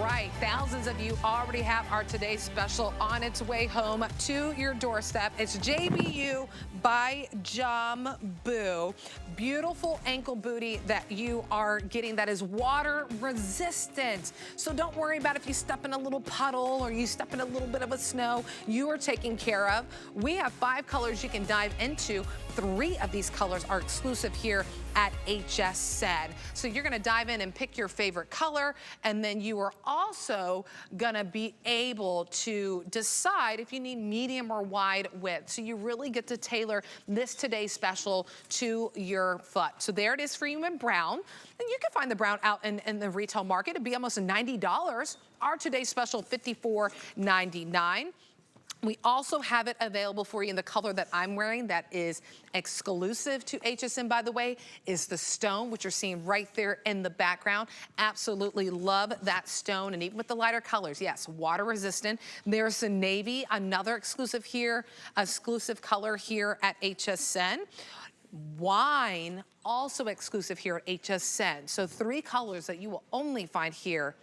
right, thousands of you already have our today's special on its way home to your doorstep. It's JBU by Jambu. Beautiful ankle booty that you are getting that is water resistant. So don't worry about if you step in a little puddle or you step in a little bit of a snow, you are taken care of. We have 5 colors you can dive into. 3 of these colors are exclusive here at HSN. So you're gonna dive in and pick your favorite color, and then you are also gonna be able to decide if you need medium or wide width. So you really get to tailor this today's special to your foot. So there it is for you in brown. And you can find the brown out in the retail market. It'd be almost $90. Our today's special, $54.99. We also have it available for you in the color that I'm wearing that is exclusive to HSN, by the way, is the stone, which you're seeing right there in the background. Absolutely love that stone. And even with the lighter colors, yes, water resistant. There's the navy, another exclusive color here at HSN. Wine, also exclusive here at HSN. So 3 colors that you will only find here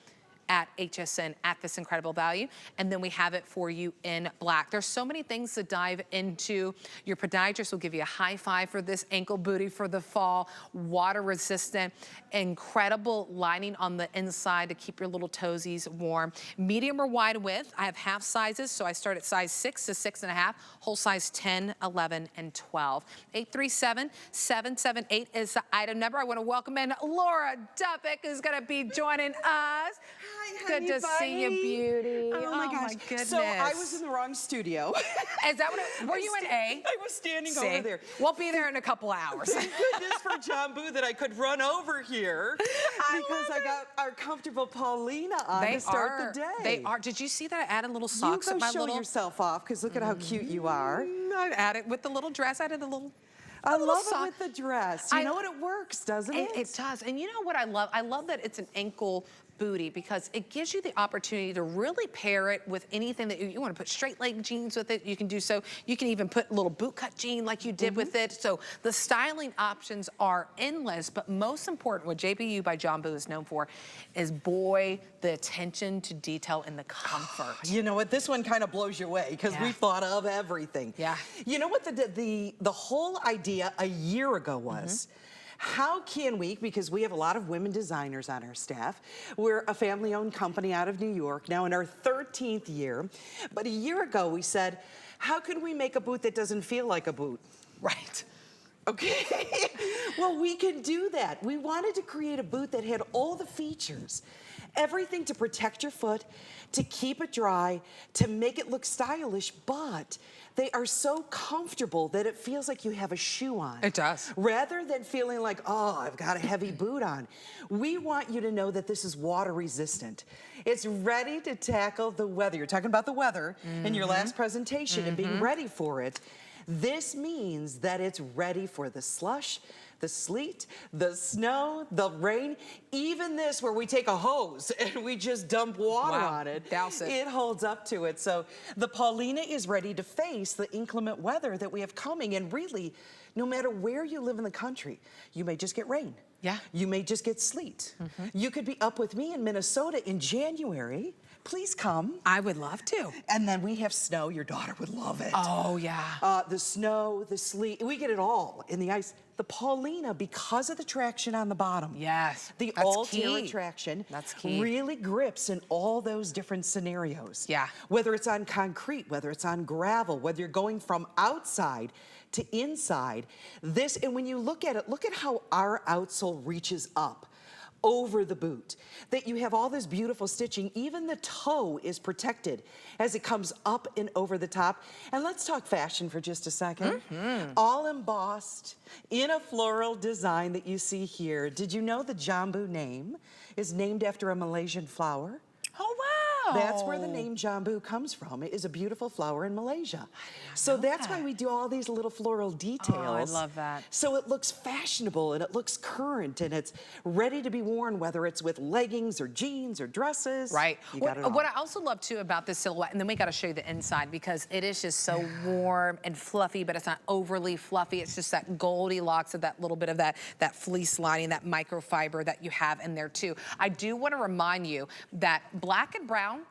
at HSN at this incredible value. And then we have it for you in black. There's so many things to dive into. Your podiatrist will give you a high five for this ankle booty for the fall. Water resistant, incredible lining on the inside to keep your little toesies warm. Medium or wide width. I have half sizes, so I start at size 6 to 6.5, whole size 10, 11, and 12. 837-778 is the item number. I want to welcome in Laura Duffick, who's going to be joining us. Hi, good to see you, beauty. Oh my gosh. My goodness. So I was in the wrong studio. Is that what were you in A? I was standing over there. We'll be there in a couple hours. Thank goodness for Jambu that I could run over here because I got our comfortable Paulina on to start the day. They are. Did you see that I added little socks at my show yourself off because look at how cute you are. I added with the little dress. I did the little. I love it with the dress. You know what, it works, doesn't it? It does. And you know what I love? I love that it's an ankle booty because it gives you the opportunity to really pair it with anything that you want to put straight leg jeans with it. You can do so. You can even put a little boot cut jean like you did with it. So the styling options are endless, but most important, what JBU by Jambu is known for is, boy, the attention to detail and the comfort. You know what, this one kind of blows you away because we thought of everything. Yeah. You know what the whole idea a year ago was? How can we, because we have a lot of women designers on our staff, we're a family-owned company out of New York, now in our 13th year, but a year ago we said, how can we make a boot that doesn't feel like a boot? Right. Okay, well, we can do that. We wanted to create a boot that had all the features, everything to protect your foot, to keep it dry, to make it look stylish, but they are so comfortable that it feels like you have a shoe on. It does. Rather than feeling like, oh, I've got a heavy boot on. We want you to know that this is water resistant. It's ready to tackle the weather. You're talking about the weather in your last presentation and being ready for it. This means that it's ready for the slush, the sleet, the snow, the rain, even this where we take a hose and we just dump water on it. Douse it. It holds up to it. So the Paulina is ready to face the inclement weather that we have coming. And really, no matter where you live in the country, you may just get rain. Yeah. You may just get sleet. You could be up with me in Minnesota in January. Please come. I would love to. And then we have snow. Your daughter would love it. Oh, yeah. The snow, the sleet, we get it all in the ice. The Paulina, because of the traction on the bottom. Yes, the that's all-terrain key. traction That's key. really grips in all those different scenarios. Yeah. Whether it's on concrete, whether it's on gravel, whether you're going from outside to inside. This, and when you look at it, look at how our outsole reaches up over the boot, that you have all this beautiful stitching. Even the toe is protected as it comes up and over the top. And let's talk fashion for just a second. All embossed in a floral design that you see here. Did you know the Jambu name is named after a Malaysian flower? Oh, That's where the name Jambu comes from. It is a beautiful flower in Malaysia. So that's why we do all these little floral details. Oh, I love that. So it looks fashionable and it looks current and it's ready to be worn, whether it's with leggings or jeans or dresses. Right. You got it all. What I also love too about this silhouette, and then we got to show you the inside because it is just so warm and fluffy, but it's not overly fluffy. It's just that Goldilocks of that little bit of that fleece lining, that microfiber that you have in there too. I do want to remind you that black and brown,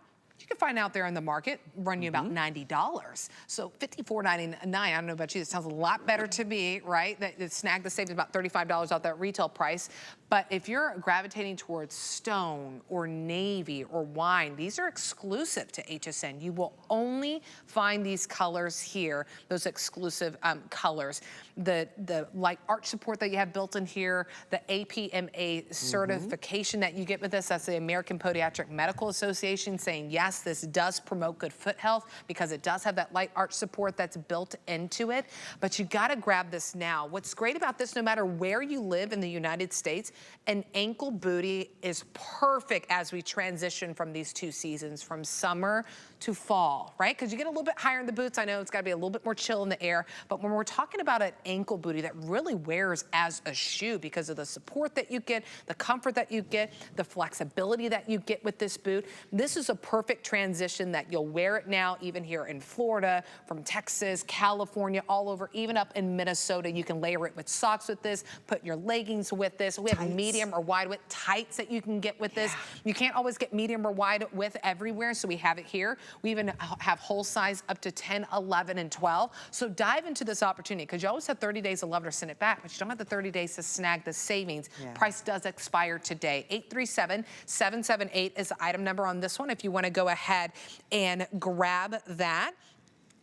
you can find out there in the market, run you about $90. So $54.99, I don't know about you, it sounds a lot better to me, right? That Snag the Save is about $35 out that retail price. But if you're gravitating towards stone or navy or wine, these are exclusive to HSN. You will only find these colors here, those exclusive colors. The light arch support that you have built in here, the APMA certification that you get with this, that's the American Podiatric Medical Association saying, yes, this does promote good foot health because it does have that light arch support that's built into it. But you gotta grab this now. What's great about this, no matter where you live in the United States, an ankle bootie is perfect as we transition from these two seasons, from summer to fall, right? Because you get a little bit higher in the boots. I know it's gotta be a little bit more chill in the air, but when we're talking about an ankle bootie that really wears as a shoe because of the support that you get, the comfort that you get, the flexibility that you get with this boot, this is a perfect transition that you'll wear it now, even here in Florida, from Texas, California, all over, even up in Minnesota. You can layer it with socks with this, put your leggings with this. We have medium or wide width tights that you can get with this. You can't always get medium or wide width everywhere, so we have it here. We even have whole size up to 10, 11, and 12. So dive into this opportunity because you always have 30 days to love it or send it back, but you don't have the 30 days to snag the savings. Price does expire today. 837-778 is the item number on this one if you want to go ahead and grab that.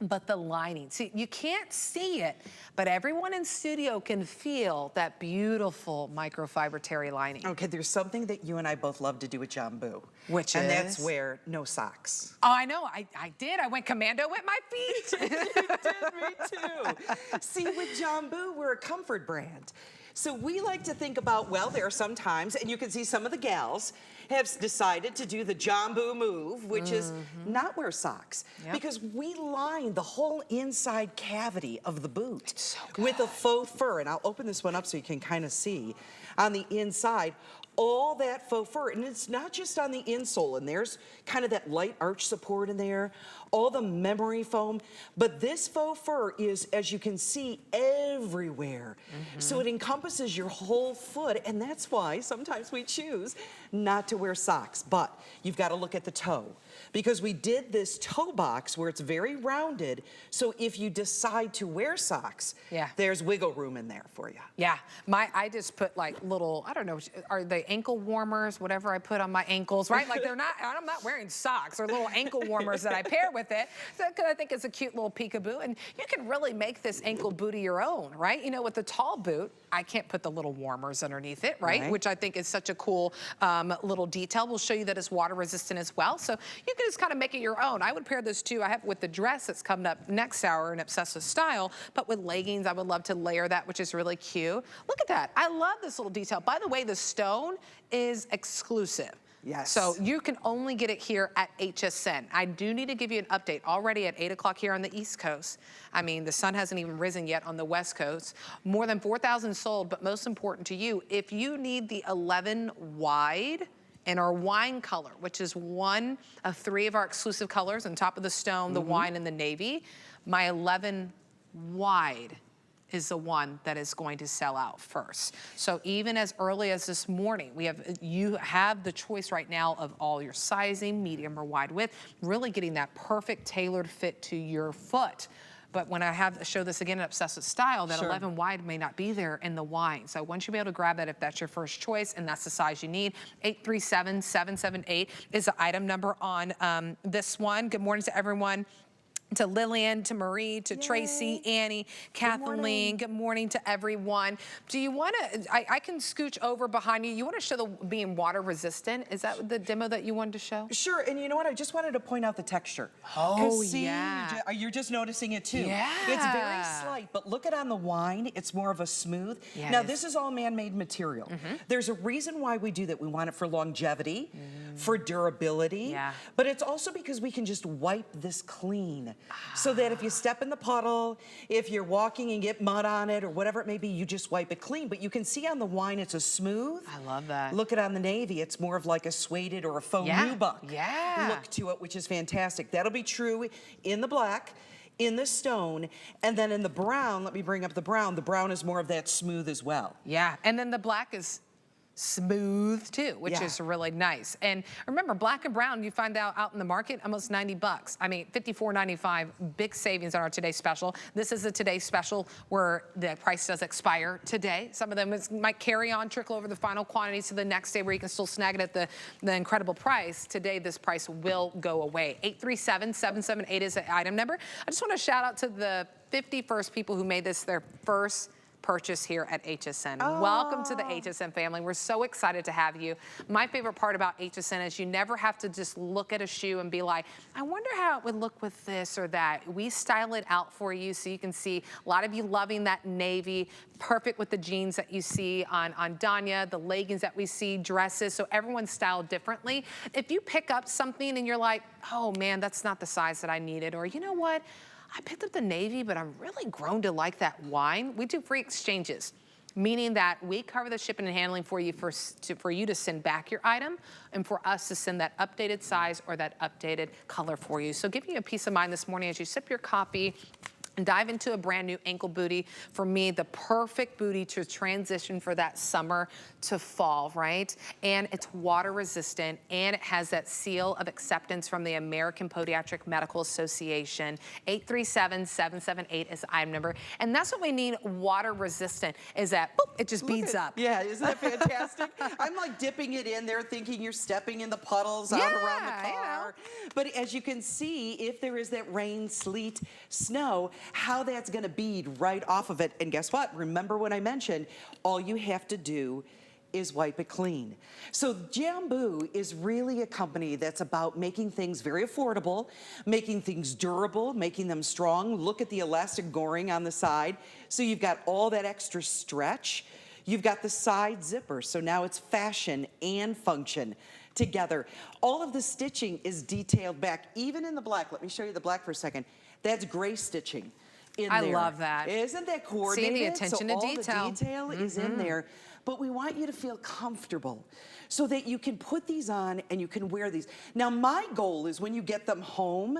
But the lining, see, you can't see it, but everyone in studio can feel that beautiful microfiber terry lining. Okay, there's something that you and I both love to do with Jambu. Which and is? that's wear no socks. Oh, I know, I did. I went commando with my feet. You did, me too. See, with Jambu, we're a comfort brand. So we like to think about, well, there are some times, and you can see some of the gals have decided to do the Jambu move, which is not wear socks. Because we line the whole inside cavity of the boot with a faux fur. And I'll open this one up so you can kind of see on the inside all that faux fur. And it's not just on the insole, and there's kind of that light arch support in there, all the memory foam, but this faux fur is, as you can see, everywhere. So it encompasses your whole foot, and that's why sometimes we choose not to wear socks. But you've got to look at the toe, because we did this toe box where it's very rounded, so if you decide to wear socks, there's wiggle room in there for you. Yeah, I just put like little, I don't know, are they ankle warmers, whatever I put on my ankles, right? Like they're not, I'm not wearing socks, or little ankle warmers that I pair with it. So I think it's a cute little peekaboo, and you can really make this ankle bootie your own, right? You know, with the tall boot, I can't put the little warmers underneath it, right? Which I think is such a cool little detail. We'll show you that it's water resistant as well, so you can just kind of make it your own. I would pair this too, I have with the dress that's coming up next hour in Obsessive Style, but with leggings, I would love to layer that, which is really cute. Look at that, I love this little detail. By the way, the stone is exclusive. Yes. So you can only get it here at HSN. I do need to give you an update. Already at 8 o'clock here on the East Coast. I mean, the sun hasn't even risen yet on the West Coast. More than 4,000 sold, but most important to you, if you need the 11 wide in our wine color, which is one of 3 of our exclusive colors on top of the stone, the wine, and the navy, my 11 wide is the one that is going to sell out first. So even as early as this morning, you have the choice right now of all your sizing, medium or wide width, really getting that perfect tailored fit to your foot. But when I show this again in Obsessive Style, that 11 wide may not be there in the wine. So once you be able to grab that if that's your first choice and that's the size you need, 837-778 is the item number on this one. Good morning to everyone to Lillian, to Marie, to Tracy, Annie, Kathleen. Good morning to everyone. Do you want to, I can scooch over behind you. You want to show the being water resistant? Is that the demo that you wanted to show? Sure, and you know what? I just wanted to point out the texture. Oh, see, yeah. You're just noticing it too. Yeah. It's very slight, but look at on the wine, it's more of a smooth. Yeah, now, this is all man-made material. There's a reason why we do that. We want it for longevity, for durability, but it's also because we can just wipe this clean. So that if you step in the puddle, if you're walking and get mud on it or whatever it may be, you just wipe it clean. But you can see on the wine, it's a smooth. I love that. Look at on the navy, it's more of like a suede or a faux nubuck look to it, which is fantastic. That'll be true in the black, in the stone, and then in the brown, let me bring up the brown. The brown is more of that smooth as well. Yeah, and then the black is smooth too, which is really nice. And remember, black and brown, you find out in the market, almost 90 bucks. I mean, $54.95, big savings on our Today Special. This is a Today Special where the price does expire today. Some of them might carry on, trickle over the final quantities to the next day where you can still snag it at the incredible price. Today, this price will go away. 837-778 is the item number. I just want to shout out to the 51st people who made this their first purchase here at HSN. Welcome to the HSN family. We're so excited to have you. My favorite part about HSN is you never have to just look at a shoe and be like, I wonder how it would look with this or that. We style it out for you so you can see a lot of you loving that navy, perfect with the jeans that you see on Danya, the leggings that we see, dresses, so everyone's styled differently. If you pick up something and you're like, oh man, that's not the size that I needed, or you know what? I picked up the navy, but I'm really grown to like that wine. We do free exchanges, meaning that we cover the shipping and handling for you for you to send back your item and for us to send that updated size or that updated color for you. So give you a peace of mind this morning as you sip your coffee and dive into a brand new ankle bootie. For me, the perfect bootie to transition for that summer to fall, right? And it's water resistant, and it has that seal of acceptance from the American Podiatric Medical Association. 837-778 is the item number. And that's what we need water resistant, is that, boop, it just beads up. Yeah, isn't that fantastic? I'm like dipping it in there thinking you're stepping in the puddles out around the car. But as you can see, if there is that rain, sleet, snow, how that's gonna bead right off of it. And guess what? Remember what I mentioned, all you have to do is wipe it clean. So Jambu is really a company that's about making things very affordable, making things durable, making them strong. Look at the elastic goring on the side. So you've got all that extra stretch. You've got the side zipper, so now it's fashion and function together. All of the stitching is detailed back, even in the black. Let me show you the black for a second. That's gray stitching in there. I love that. Isn't that coordinated? See the attention to detail. All the detail is in there. But we want you to feel comfortable so that you can put these on and you can wear these. Now, my goal is when you get them home,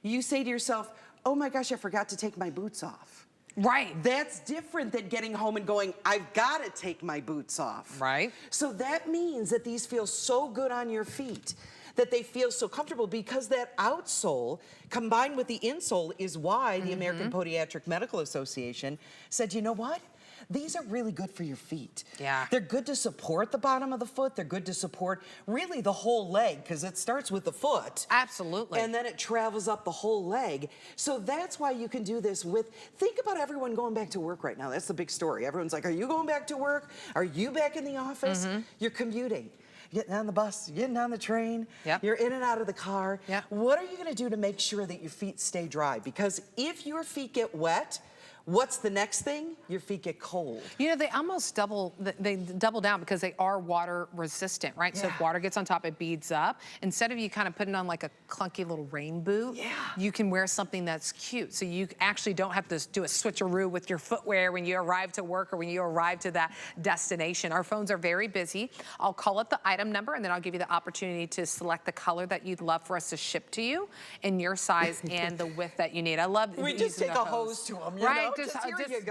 you say to yourself, oh my gosh, I forgot to take my boots off. Right. That's different than getting home and going, I've got to take my boots off. Right. So that means that these feel so good on your feet, that they feel so comfortable, because that outsole combined with the insole is why the American Podiatric Medical Association said, you know what? These are really good for your feet. Yeah. They're good to support the bottom of the foot. They're good to support really the whole leg, because it starts with the foot. Absolutely. And then it travels up the whole leg. So that's why you can do this with, think about everyone going back to work right now. That's the big story. Everyone's like, are you going back to work? Are you back in the office? You're commuting. You're getting on the bus, you're getting on the train, you're in and out of the car. What are you gonna do to make sure that your feet stay dry? Because if your feet get wet, what's the next thing? Your feet get cold. You know, they almost double down because they are water resistant, right? So if water gets on top, it beads up. Instead of you kind of putting on like a clunky little rain boot, you can wear something that's cute. So you actually don't have to do a switcheroo with your footwear when you arrive to work or when you arrive to that destination. Our phones are very busy. I'll call up the item number and then I'll give you the opportunity to select the color that you'd love for us to ship to you in your size and the width that you need. I love we just take a hose to them, you know? Just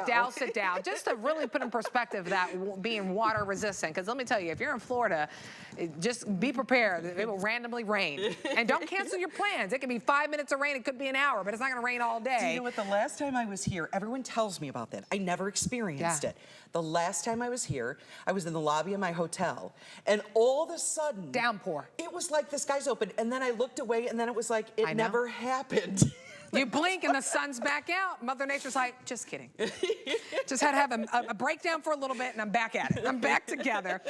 douse it down, just to really put in perspective that being water resistant. Because let me tell you, if you're in Florida, just be prepared. It will randomly rain. And don't cancel your plans. It could be 5 minutes of rain, it could be an hour, but it's not gonna rain all day. Do you know what, the last time I was here, everyone tells me about that. I never experienced it. The last time I was here, I was in the lobby of my hotel, and all of a sudden, downpour. It was like the skies opened, and then I looked away, and then it was like it never happened. You blink and the sun's back out. Mother Nature's like, just kidding. Just had to have a breakdown for a little bit and I'm back at it. I'm back together.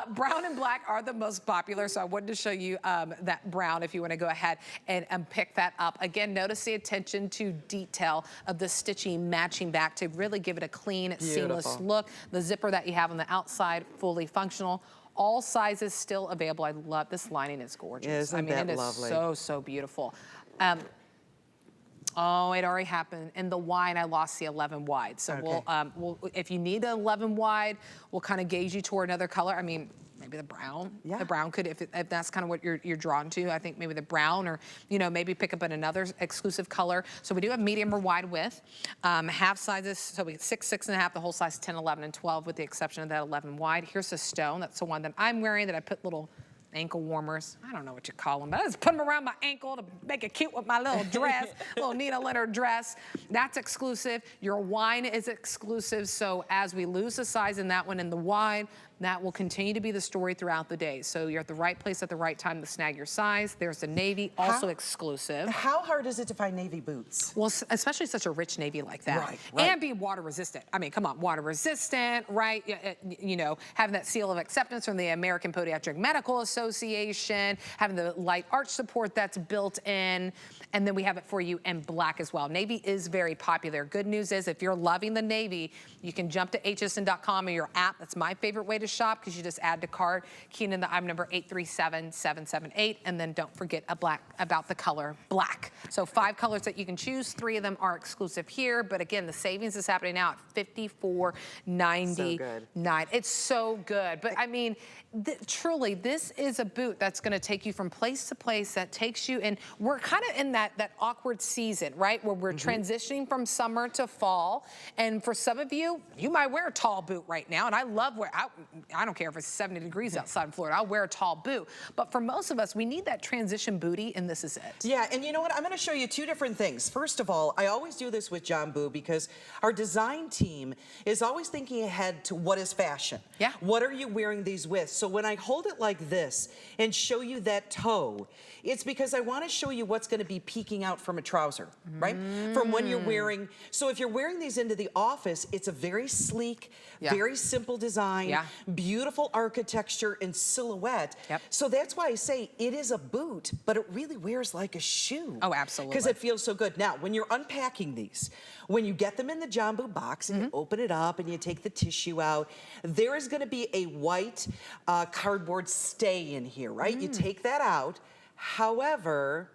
Brown and black are the most popular, so I wanted to show you that brown if you want to go ahead and pick that up. Again, notice the attention to detail of the stitching matching back to really give it a clean, seamless look. The zipper that you have on the outside, fully functional. All sizes still available. I love this lining. It's gorgeous. Isn't that lovely? It is so beautiful. Oh, it already happened. In the wine, I lost the 11 wide. So we'll if you need an 11 wide, we'll kind of gauge you toward another color. I mean, maybe the brown. Yeah. The brown could, if that's kind of what you're drawn to, I think maybe the brown, or maybe pick up another exclusive color. So we do have medium or wide width. Half sizes, so we 6, 6.5, the whole size 10, 11, and 12 with the exception of that 11 wide. Here's the stone. That's the one that I'm wearing that I put little ankle warmers. I don't know what you call them, but I just put them around my ankle to make it cute with my little dress, little Nina Leonard dress. That's exclusive. Your wine is exclusive. So as we lose the size in that one in the wide, that will continue to be the story throughout the day. So you're at the right place at the right time to snag your size. There's the navy, also exclusive. How hard is it to find navy boots? Well, especially such a rich navy like that. Right. And be water resistant. I mean, come on, water resistant, right? Having that seal of acceptance from the American Podiatric Medical Association, having the light arch support that's built in, and then we have it for you in black as well. Navy is very popular. Good news is if you're loving the navy, you can jump to hsn.com or your app. That's my favorite way to shop, because you just add to cart, key in the item number 837778, and then don't forget about the color black. So 5 colors that you can choose. 3 of them are exclusive here, but again, the savings is happening now at $54.99. So good. It's so good. But I mean, truly, this is a boot that's going to take you from place to place, that takes you in. We're kind of in that awkward season, right, where we're transitioning from summer to fall. And for some of you, you might wear a tall boot right now, and I love I don't care if it's 70 degrees outside in Florida, I'll wear a tall boot. But for most of us, we need that transition bootie, and this is it. Yeah, and you know what? I'm going to show you 2 different things. First of all, I always do this with Jambu because our design team is always thinking ahead to what is fashion. Yeah. What are you wearing these with? So when I hold it like this and show you that toe, it's because I want to show you what's going to be peeking out from a trouser, right? From when you're wearing. So if you're wearing these into the office, it's a very sleek, very simple design, beautiful architecture and silhouette. So that's why I say it is a boot, but it really wears like a shoe. Oh, absolutely. Because it feels so good. Now, when you're unpacking these, when you get them in the Jambu box and you open it up and you take the tissue out, there is going to be a white cardboard stay in here, right? You take that out. However,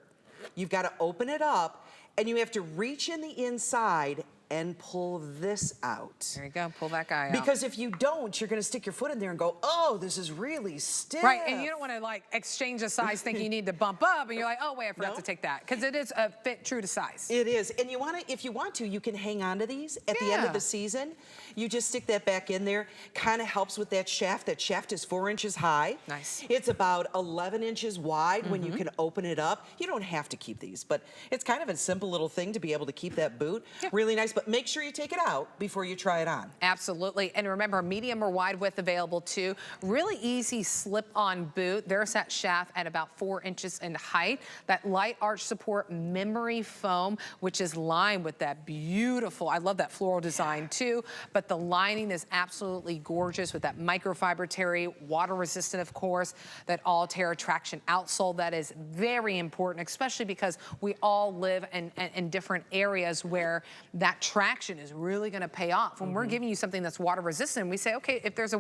you've got to open it up and you have to reach in the inside and pull this out. There you go, pull that guy out. Because if you don't, you're gonna stick your foot in there and go, oh, this is really stiff. Right, and you don't wanna exchange a size thinking you need to bump up, and you're like, oh wait, I forgot to take that. Because it is a fit true to size. It is, and you wanna, if you want to, you can hang on to these at the end of the season. You just stick that back in there, kinda helps with that shaft. That shaft is 4 inches high. Nice. It's about 11 inches wide when you can open it up. You don't have to keep these, but it's kind of a simple little thing to be able to keep that boot. Really nice. But make sure you take it out before you try it on. Absolutely. And remember, medium or wide width available too. Really easy slip-on boot. There's that shaft at about 4 inches in height. That light arch support memory foam, which is lined with that beautiful, I love that floral design too, but the lining is absolutely gorgeous with that microfiber terry, water resistant, of course, that all-terra traction outsole. That is very important, especially because we all live in different areas where that traction is really going to pay off. When we're giving you something that's water resistant, we say, okay, if there's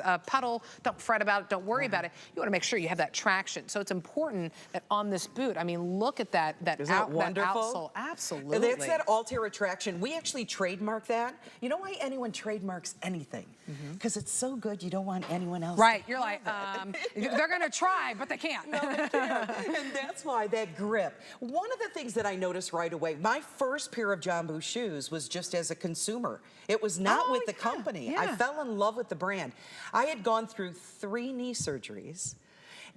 a puddle, don't fret about it, don't worry about it. You want to make sure you have that traction. So it's important that on this boot, I mean, look at that outsole. Absolutely. And that's that all-terra traction. We actually trademark that. You know why anyone trademarks anything? Because it's so good, you don't want anyone else. Right. You're like, they're going to try, but they can't. No, they can't. And that's why that grip. One of the things that I noticed right away, my first pair of Jambu shoes was just as a consumer. It was not with the company. I fell in love with the brand. I had gone through 3 knee surgeries,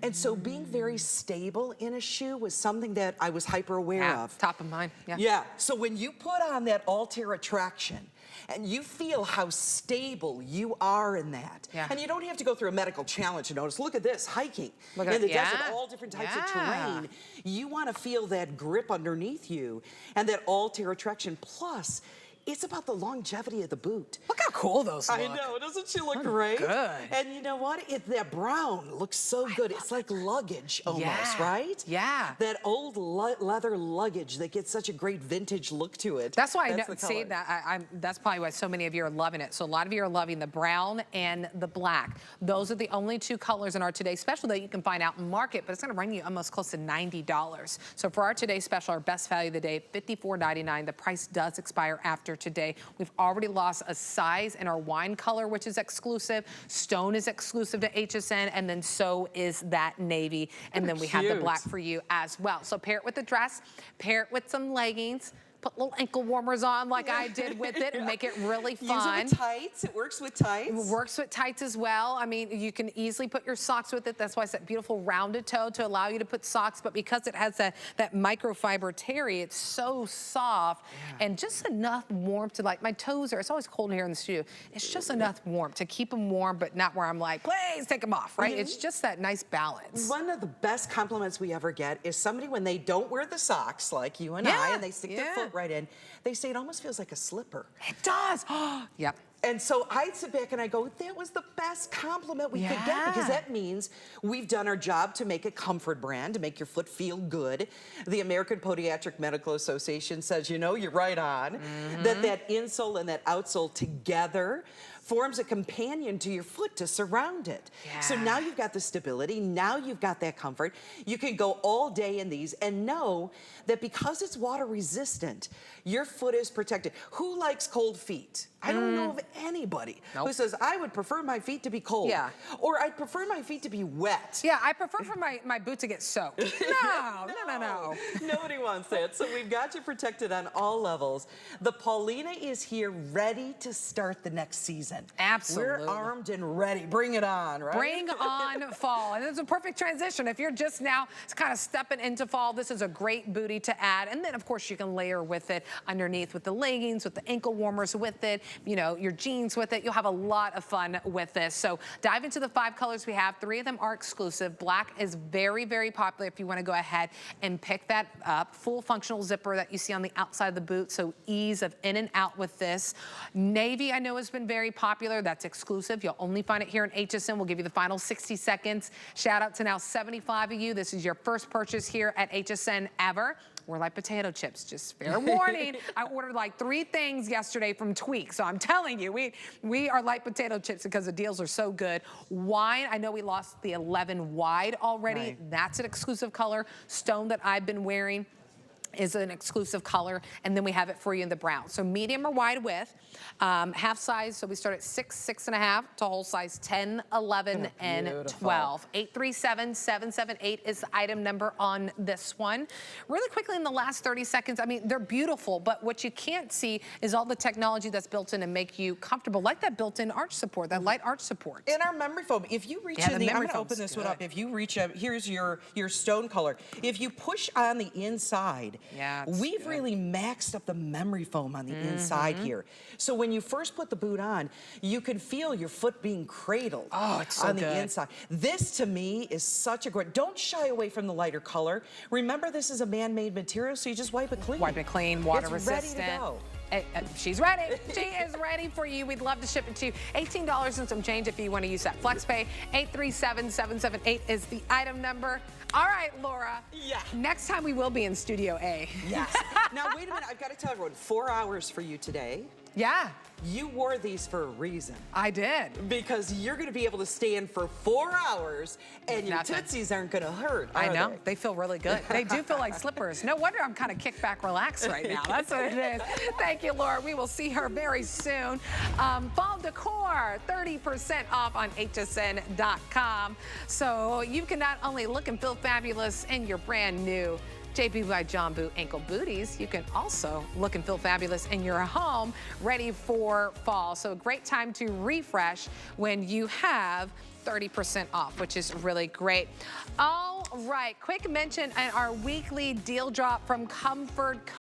And so being very stable in a shoe was something that I was hyper aware of. Top of mind, yeah. Yeah, so when you put on that Altair Attraction, and you feel how stable you are in that. Yeah. And you don't have to go through a medical challenge to notice, look at this, hiking Look in at the it. desert, Yeah. all different types of Yeah. terrain. You want to feel that grip underneath you and that Altair Attraction. Plus, it's about the longevity of the boot. Look how cool those look. I know, doesn't she look great? Good. And you know what? That brown looks so good. It's like luggage almost, Yeah. right? Yeah. That old leather luggage that gets such a great vintage look to it. That's why the I see color. that. That's probably why so many of you are loving it. So a lot of you are loving the brown and the black. Those are the only two colors in our today's special that you can find out in market, but it's going to run you almost close to $90. So for our today's special, our best value of the day, $54.99. The price does expire after today. We've already lost a size in our wine color, which is exclusive. Stone is exclusive to HSN, and then so is that navy. And then we have the black for you as well. So pair it with the dress, pair it with some leggings, put little ankle warmers on like I did with it and make it really fun. Use it with tights. It works with tights. It works with tights as well. I mean, you can easily put your socks with it. That's why it's that beautiful rounded toe to allow you to put socks. But because it has that microfiber terry, it's so soft and just enough warmth to, like, my toes are, it's always cold here in the studio. It's just enough warmth to keep them warm, but not where I'm like, please take them off, right? It's just that nice balance. One of the best compliments we ever get is somebody when they don't wear the socks like you and I, and they stick their foot right in, they say it almost feels like a slipper. It does. Yep. And so I sit back and I go, that was the best compliment we could get, because that means we've done our job to make a comfort brand, to make your foot feel good. The American Podiatric Medical Association says, you know, you're right on, that insole and that outsole together forms a companion to your foot to surround it. So now you've got the stability, now you've got that comfort. You can go all day in these and know that because it's water resistant, your foot is protected. Who likes cold feet? I don't know of anybody who says, I would prefer my feet to be cold. Or I'd prefer my feet to be wet. Yeah, I prefer for my boot to get soaked. No. Nobody wants that. So we've got you protected on all levels. The Paulina is here ready to start the next season. Absolutely. We're armed and ready. Bring it on, right? Bring on fall. And it's a perfect transition. If you're just now kind of stepping into fall, this is a great booty to add. And then, of course, you can layer with it underneath with the leggings, with the ankle warmers with it, you know, your jeans with it. You'll have a lot of fun with this. So dive into the 5 colors we have. 3 of them are exclusive. Black is very, very popular if you want to go ahead and pick that up. Full functional zipper that you see on the outside of the boot, so ease of in and out with this. Navy, I know, has been very popular. That's exclusive. You'll only find it here in HSN. We'll give you the final 60 seconds. Shout out to now 75 of you. This is your first purchase here at HSN ever. We're like potato chips, just fair warning. I ordered like 3 things yesterday from Tweak, so I'm telling you, we are like potato chips because the deals are so good. Wine, I know we lost the 11 wide already. That's an exclusive color. Stone that I've been wearing is an exclusive color, and then we have it for you in the brown. So medium or wide width, half size, so we start at 6, 6.5 to whole size 10, 11, and 12. 837-778 is the item number on this one. Really quickly in the last 30 seconds, I mean, they're beautiful, but what you can't see is all the technology that's built in to make you comfortable, like that built-in arch support, that light arch support. In our memory foam, if you reach in the, I'm gonna open this one up. If you reach up, here's your stone color. If you push on the inside, we've really maxed up the memory foam on the inside here. So when you first put the boot on, you can feel your foot being cradled on the inside. This to me is such a great, don't shy away from the lighter color. Remember, this is a man-made material, so you just wipe it clean. Wipe it clean, water resistant. It's ready to go. She's ready. She is ready for you. We'd love to ship it to you. $18 and some change if you want to use that FlexPay. 837-778 is the item number. All right, Laura. Yeah. Next time we will be in Studio A. Yes. Now, wait a minute. I've got to tell everyone, 4 hours for you today. Yeah. You wore these for a reason. I did. Because you're going to be able to stand for 4 hours and your tootsies aren't going to hurt, I know. They feel really good. They do feel like slippers. No wonder I'm kind of kicked back, relaxed right now. That's what it is. Thank you, Laura. We will see her very soon. Fall decor, 30% off on hsn.com. So you can not only look and feel fabulous in your brand new JBU by Jambu ankle booties. You can also look and feel fabulous in your home, ready for fall. So a great time to refresh when you have 30% off, which is really great. All right, quick mention on our weekly deal drop from Comfort